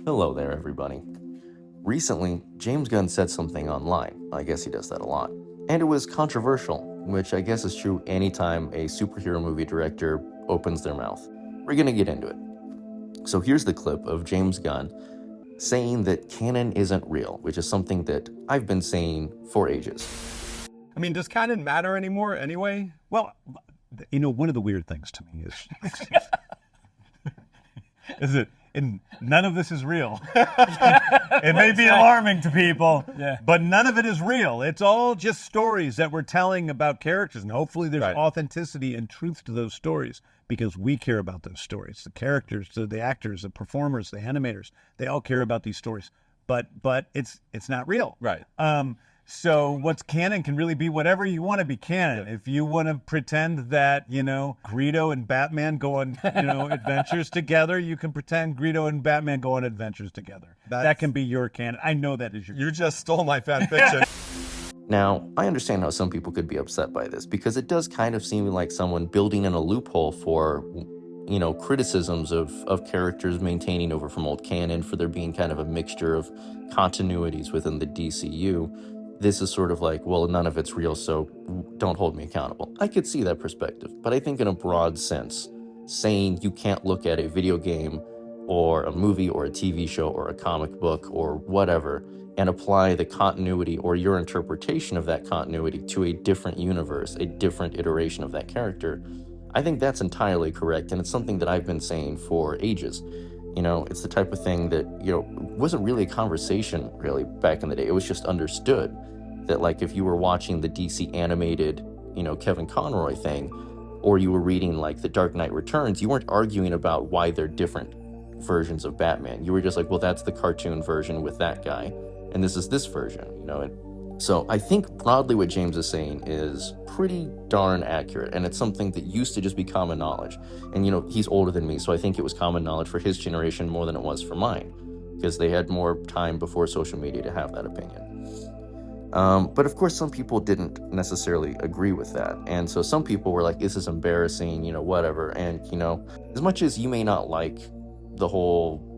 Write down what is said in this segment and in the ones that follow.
Hello there, everybody. Recently, James Gunn said something online. I guess he does that a lot. And it was controversial, which I guess is true anytime a superhero movie director opens their mouth. We're gonna get into it. So here's the clip of James Gunn saying that canon isn't real, which is something that I've been saying for ages. I mean, does canon matter anymore anyway? Well, one of the weird things to me is that none of this is real. It may be alarming to people, but none of it is real. It's all just stories that we're telling about characters, and hopefully there's authenticity and truth to those stories because we care about those stories. The characters, the actors, the performers, the animators, they all care about these stories, but it's not real. Right. So what's canon can really be whatever you want to be canon. If you want to pretend that, Greedo and Batman go on, adventures together, you can pretend Greedo and Batman go on adventures together. That can be your canon. I know that is your You just stole my fan fiction. Now, I understand how some people could be upset by this because it does kind of seem like someone building in a loophole for, criticisms of characters maintaining over from old canon, for there being kind of a mixture of continuities within the DCU. This is sort of like, well, none of it's real, so don't hold me accountable. I could see that perspective, but I think in a broad sense, saying you can't look at a video game or a movie or a TV show or a comic book or whatever and apply the continuity or your interpretation of that continuity to a different universe, a different iteration of that character, I think that's entirely correct, and it's something that I've been saying for ages. It's the type of thing that, wasn't really a conversation really back in the day. It was just understood that, like, if you were watching the DC animated, Kevin Conroy thing, or you were reading, like, The Dark Knight Returns, you weren't arguing about why they're different versions of Batman. You were just like, well, that's the cartoon version with that guy, and this is this version, So I think broadly what James is saying is pretty darn accurate, and it's something that used to just be common knowledge. And, he's older than me, so I think it was common knowledge for his generation more than it was for mine, because they had more time before social media to have that opinion. But of course, some people didn't necessarily agree with that. And so some people were like, this is embarrassing, whatever. And, as much as you may not like the whole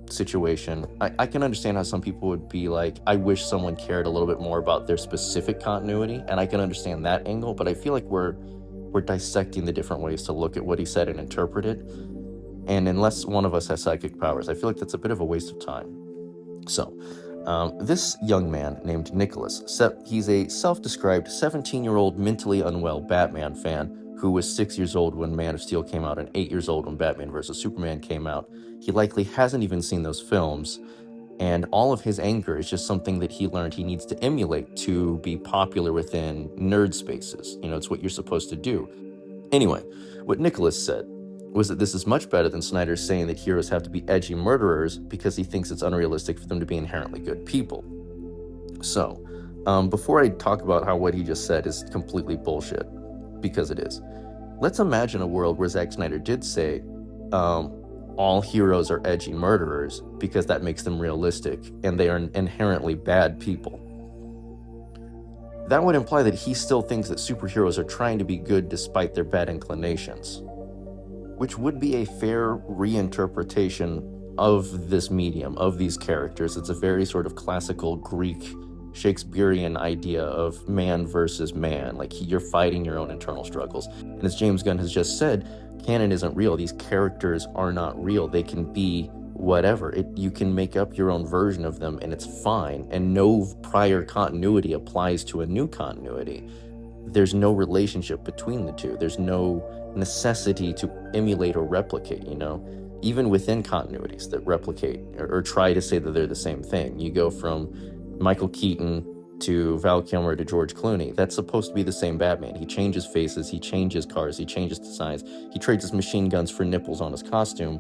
situation, I can understand how some people would be like, I wish someone cared a little bit more about their specific continuity, and I can understand that angle, but I feel like we're dissecting the different ways to look at what he said and interpret it, and unless one of us has psychic powers, I feel like that's a bit of a waste of time. So this young man named Nicholas, he's a self-described 17-year-old mentally unwell Batman fan who was 6 years old when Man of Steel came out and 8 years old when Batman vs. Superman came out. He likely hasn't even seen those films, and all of his anger is just something that he learned he needs to emulate to be popular within nerd spaces. It's what you're supposed to do. Anyway, what Nicholas said was that this is much better than Snyder saying that heroes have to be edgy murderers because he thinks it's unrealistic for them to be inherently good people. So, before I talk about how what he just said is completely bullshit, because it is, let's imagine a world where Zack Snyder did say, all heroes are edgy murderers because that makes them realistic and they are inherently bad people. That would imply that he still thinks that superheroes are trying to be good despite their bad inclinations, which would be a fair reinterpretation of this medium, of these characters. It's a very sort of classical Greek Shakespearean idea of man versus man, like you're fighting your own internal struggles. And as James Gunn has just said, canon isn't real. These characters are not real. They can be whatever. You can make up your own version of them and it's fine. And no prior continuity applies to a new continuity. There's no relationship between the two. There's no necessity to emulate or replicate, even within continuities that replicate or try to say that they're the same thing. You go from Michael Keaton to Val Kilmer to George Clooney. That's supposed to be the same Batman. He changes faces, he changes cars, he changes designs, he trades his machine guns for nipples on his costume.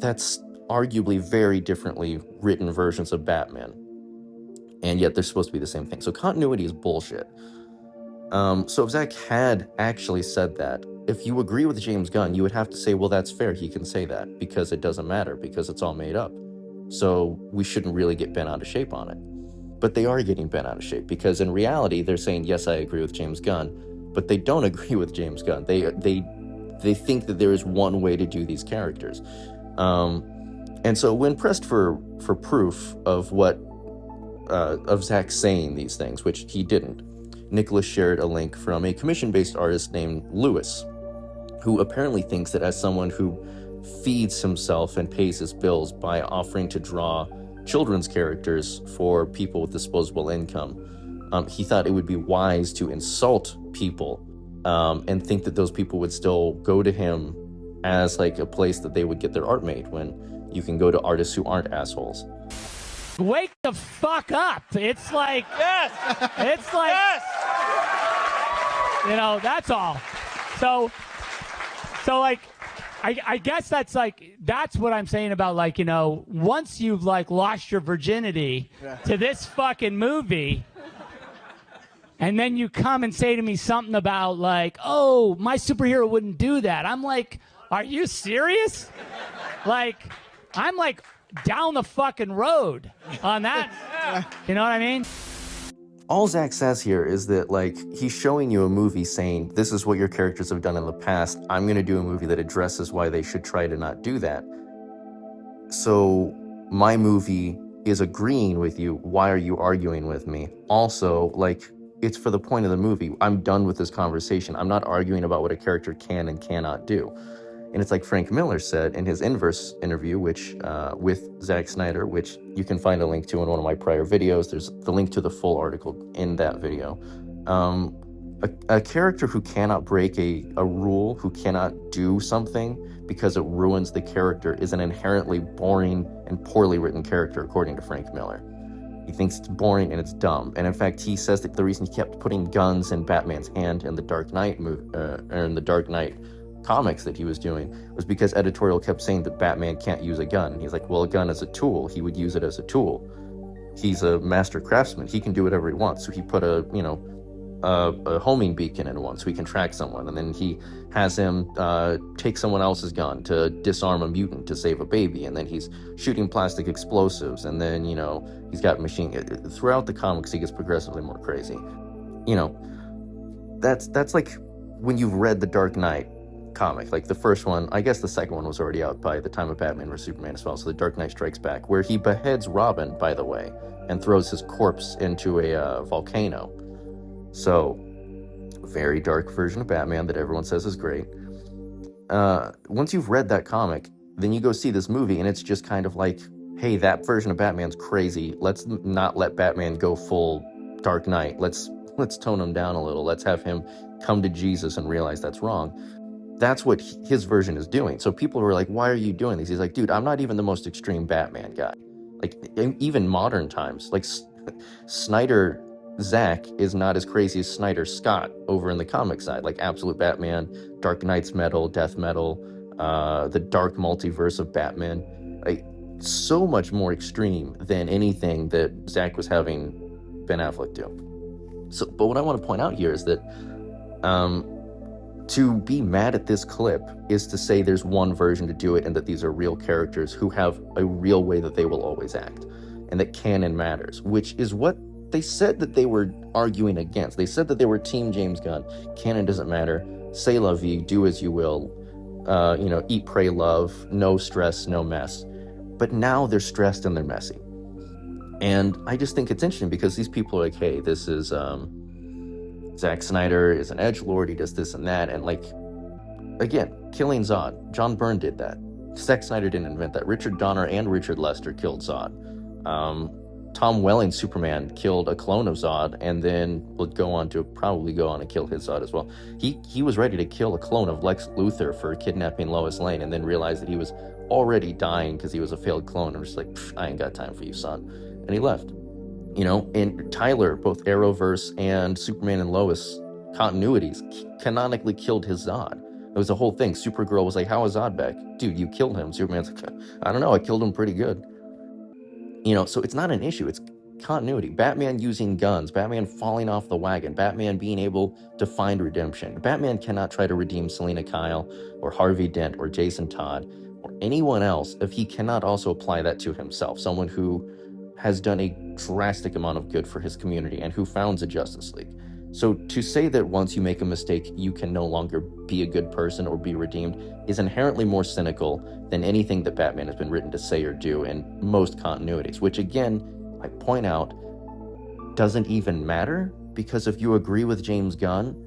That's arguably very differently written versions of Batman. And yet they're supposed to be the same thing. So continuity is bullshit. So if Zack had actually said that, if you agree with James Gunn, you would have to say, well, that's fair. He can say that because it doesn't matter, because it's all made up. So we shouldn't really get bent out of shape on it. But they are getting bent out of shape because in reality, they're saying, yes, I agree with James Gunn, but they don't agree with James Gunn. They think that there is one way to do these characters. And so when pressed for proof of Zack saying these things, which he didn't, Nicholas shared a link from a commission-based artist named Lewis, who apparently thinks that as someone who feeds himself and pays his bills by offering to draw children's characters for people with disposable income, he thought it would be wise to insult people and think that those people would still go to him as like a place that they would get their art made, when you can go to artists who aren't assholes. Wake the fuck up. It's like, yes. It's like, yes. You know, that's all. So like, I guess that's what I'm saying about, like, you know, once you've like lost your virginity to this fucking movie, and then you come and say to me something about like, oh, my superhero wouldn't do that. I'm like, are you serious? Like, I'm like down the fucking road on that. You know what I mean? All Zack says here is that, like, he's showing you a movie saying, this is what your characters have done in the past. I'm going to do a movie that addresses why they should try to not do that. So my movie is agreeing with you. Why are you arguing with me? Also, like, it's for the point of the movie. I'm done with this conversation. I'm not arguing about what a character can and cannot do. And it's like Frank Miller said in his Inverse interview, which with Zack Snyder, which you can find a link to in one of my prior videos. There's the link to the full article in that video. A character who cannot break a rule, who cannot do something because it ruins the character, is an inherently boring and poorly written character, according to Frank Miller. He thinks it's boring and it's dumb. And in fact, he says that the reason he kept putting guns in Batman's hand in the Dark Knight in the Dark Knight comics that he was doing was because editorial kept saying that Batman can't use a gun. And he's like, well, a gun is a tool. He would use it as a tool. He's a master craftsman. He can do whatever he wants. So he put a homing beacon in one so he can track someone. And then he has him take someone else's gun to disarm a mutant to save a baby. And then he's shooting plastic explosives. And then, you know, he's got machine. Throughout the comics, he gets progressively more crazy. You know, that's like when you've read the Dark Knight comic, like the first one. I guess the second one was already out by the time of Batman vs Superman as well, so the Dark Knight Strikes Back, where he beheads Robin, by the way, and throws his corpse into a volcano. So very dark version of Batman that everyone says is great. Once you've read that comic, then you go see this movie and it's just kind of like, hey, that version of Batman's crazy, let's not let Batman go full Dark Knight, let's tone him down a little, let's have him come to Jesus and realize that's wrong. That's what his version is doing. So people were like, why are you doing this? He's like, dude, I'm not even the most extreme Batman guy. Like, even modern times, like Snyder Zack is not as crazy as Snyder Scott over in the comic side. Like Absolute Batman, Dark Knight's Metal, Death Metal, the dark multiverse of Batman. Like, so much more extreme than anything that Zack was having Ben Affleck do. So, but what I want to point out here is that to be mad at this clip is to say there's one version to do it and that these are real characters who have a real way that they will always act, and that canon matters, which is what they said that they were arguing against. They said that they were Team James Gunn. Canon doesn't matter. C'est la vie, do as you will. Eat, pray, love, no stress, no mess. But now they're stressed and they're messy. And I just think it's interesting because these people are like, hey, this is Zack Snyder is an edgelord, he does this and that, and like, again, killing Zod. John Byrne did that. Zack Snyder didn't invent that. Richard Donner and Richard Lester killed Zod. Tom Welling's Superman killed a clone of Zod and then would probably go on and kill his Zod as well. He was ready to kill a clone of Lex Luthor for kidnapping Lois Lane and then realized that he was already dying because he was a failed clone, and was just like, I ain't got time for you, son. And he left. You know, and Tyler, both Arrowverse and Superman and Lois continuities, canonically killed his Zod. It was a whole thing. Supergirl was like, how is Zod back? Dude, you killed him. Superman's like, I don't know, I killed him pretty good. You know, so it's not an issue. It's continuity. Batman using guns, Batman falling off the wagon, Batman being able to find redemption. Batman cannot try to redeem Selena Kyle or Harvey Dent or Jason Todd or anyone else if he cannot also apply that to himself, someone who has done a drastic amount of good for his community and who founds a Justice League. So to say that once you make a mistake, you can no longer be a good person or be redeemed is inherently more cynical than anything that Batman has been written to say or do in most continuities, which again, I point out, doesn't even matter, because if you agree with James Gunn,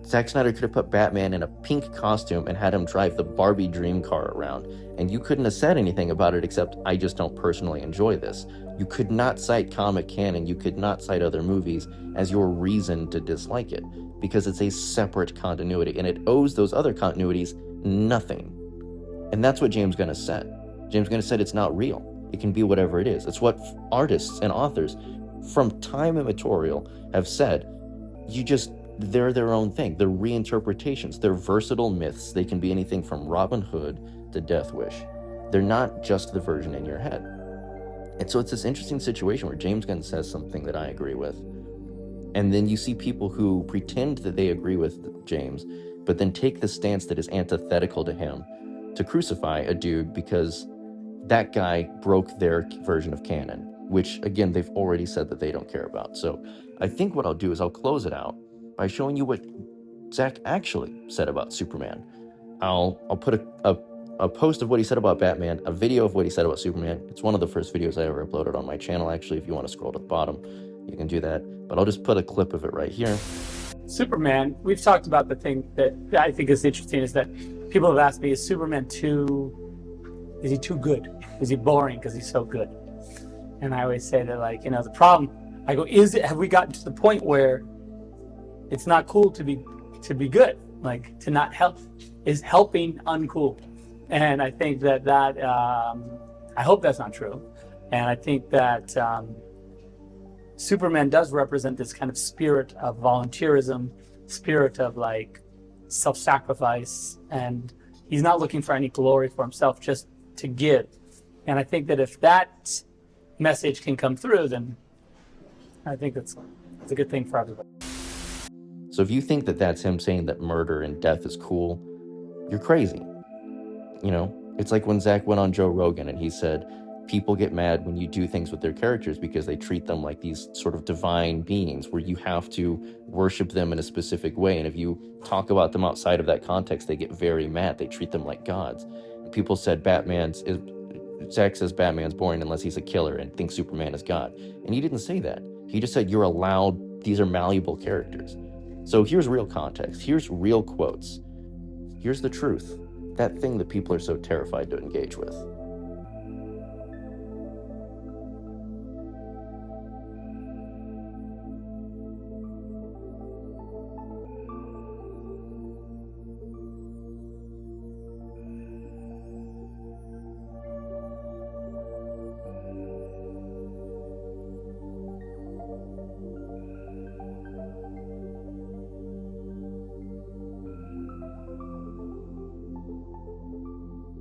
Zack Snyder could have put Batman in a pink costume and had him drive the Barbie dream car around, and you couldn't have said anything about it except, I just don't personally enjoy this. You could not cite comic canon, you could not cite other movies as your reason to dislike it, because it's a separate continuity, and it owes those other continuities nothing. And that's what James Gunn has said. James Gunn has said it's not real. It can be whatever it is. It's what artists and authors from time immemorial have said. They're their own thing. They're reinterpretations. They're versatile myths. They can be anything from Robin Hood to Death Wish. They're not just the version in your head. And so it's this interesting situation where James Gunn says something that I agree with, and then you see people who pretend that they agree with James, but then take the stance that is antithetical to him to crucify a dude because that guy broke their version of canon, which again, they've already said that they don't care about. So I think what I'll do is I'll close it out by showing you what Zack actually said about Superman. I'll put a post of what he said about Batman, a video of what he said about Superman. It's one of the first videos I ever uploaded on my channel, actually. If you want to scroll to the bottom, you can do that. But I'll just put a clip of it right here. Superman, we've talked about the thing that I think is interesting is that people have asked me, is he too good? Is he boring because he's so good? And I always say that, like, the problem, I go, have we gotten to the point where it's not cool to be good? Like, to not help, is helping uncool? And I think that I hope that's not true. And I think that Superman does represent this kind of spirit of volunteerism, spirit of like self-sacrifice, and he's not looking for any glory for himself, just to give. And I think that if that message can come through, then I think it's a good thing for everybody. So if you think that that's him saying that murder and death is cool, you're crazy. It's like when Zack went on Joe Rogan and he said, people get mad when you do things with their characters because they treat them like these sort of divine beings where you have to worship them in a specific way. And if you talk about them outside of that context, they get very mad. They treat them like gods. And people said Zack says Batman's boring unless he's a killer and thinks Superman is God. And he didn't say that. He just said you're allowed, these are malleable characters. So here's real context. Here's real quotes. Here's the truth. That thing that people are so terrified to engage with.